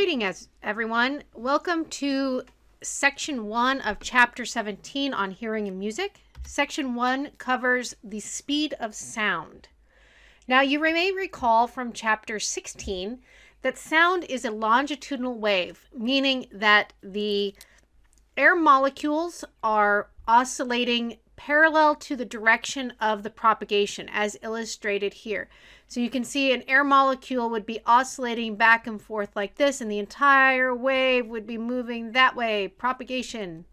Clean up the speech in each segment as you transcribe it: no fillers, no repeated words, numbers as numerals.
Greetings, everyone. Welcome to Section 1 of Chapter 17 on Hearing and Music. Section 1 covers the speed of sound. Now, you may recall from Chapter 16 that sound is a longitudinal wave, meaning that the air molecules are oscillating parallel to the direction of the propagation, as illustrated here. So you can see an air molecule would be oscillating back and forth like this, and the entire wave would be moving that way, propagation.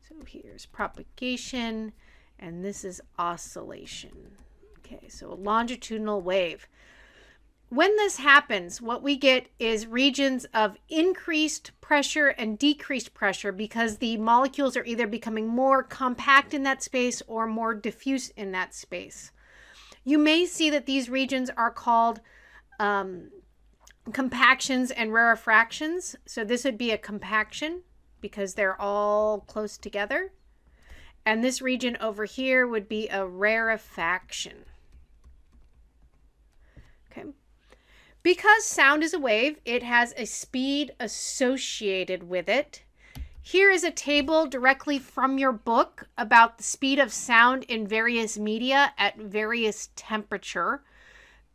So here's propagation, and this is oscillation. Okay, so a longitudinal wave. When this happens, what we get is regions of increased pressure and decreased pressure because the molecules are either becoming more compact in that space or more diffuse in that space. You may see that these regions are called compactions and rarefactions. So this would be a compaction because they're all close together. And this region over here would be a rarefaction. Okay. Because sound is a wave, it has a speed associated with it. Here is a table directly from your book about the speed of sound in various media at various temperature.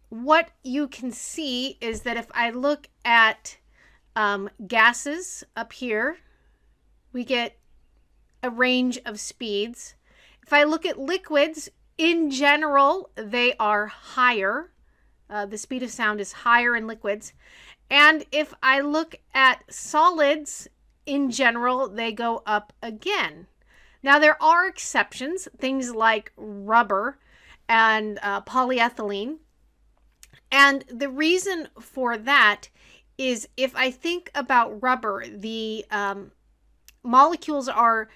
What you can see is that if I look at gases up here, we get a range of speeds. If I look at liquids, in general, they are higher. The speed of sound is higher in liquids. And if I look at solids, in general, they go up again. Now, there are exceptions, things like rubber and polyethylene. And the reason for that is if I think about rubber, the molecules are,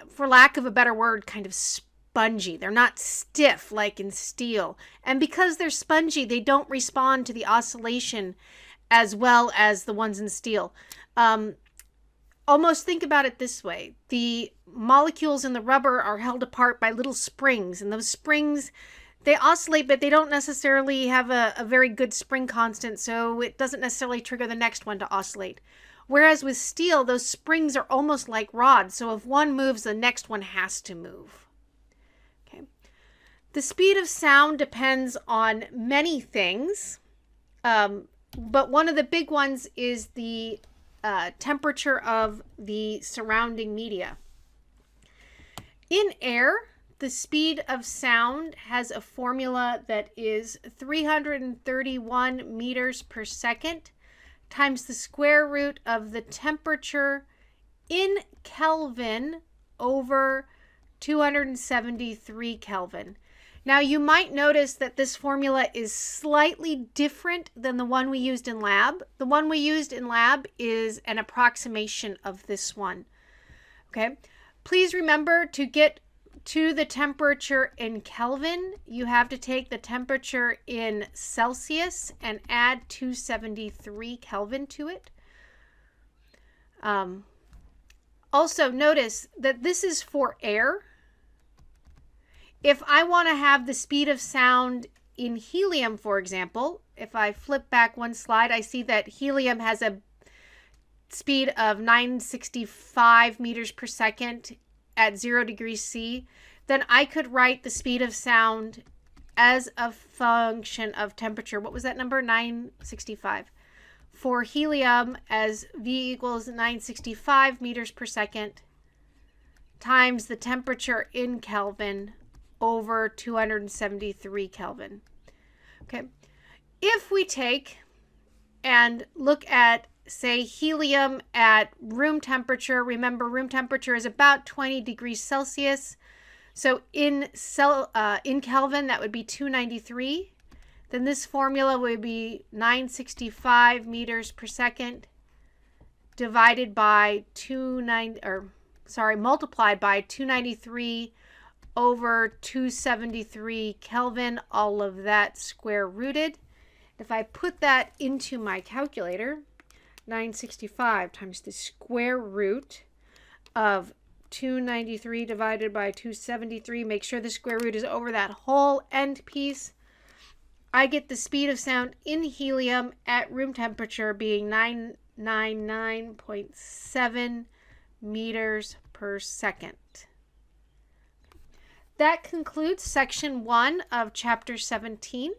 for lack of a better word, kind of spongy. They're not stiff like in steel. And because they're spongy, they don't respond to the oscillation as well as the ones in steel. Almost think about it this way. The molecules in the rubber are held apart by little springs, and those springs, they oscillate, but they don't necessarily have a very good spring constant, so it doesn't necessarily trigger the next one to oscillate. Whereas with steel, those springs are almost like rods, so if one moves, the next one has to move. Okay. The speed of sound depends on many things. But one of the big ones is the temperature of the surrounding media. In air, the speed of sound has a formula that is 331 meters per second times the square root of the temperature in Kelvin over 273 Kelvin. Now, you might notice that this formula is slightly different than the one we used in lab. The one we used in lab is an approximation of this one. Okay. Please remember to get to the temperature in Kelvin, you have to take the temperature in Celsius and add 273 Kelvin to it. Also, notice that this is for air. If I want to have the speed of sound in helium, for example, if I flip back one slide, I see that helium has a speed of 965 meters per second at 0 degrees C. Then I could write the speed of sound as a function of temperature. What was that number? 965. For helium as V equals 965 meters per second times the temperature in Kelvin over 273 Kelvin. Okay. If we take and look at, say, helium at room temperature, remember room temperature is about 20 degrees Celsius. So in Kelvin, that would be 293. Then this formula would be 965 meters per second divided by multiplied by 293 over 273 Kelvin, all of that square rooted. If I put that into my calculator, 965 times the square root of 293 divided by 273, make sure the square root is over that whole end piece. I get the speed of sound in helium at room temperature being 999.7 meters per second. That concludes section 1 of chapter 17.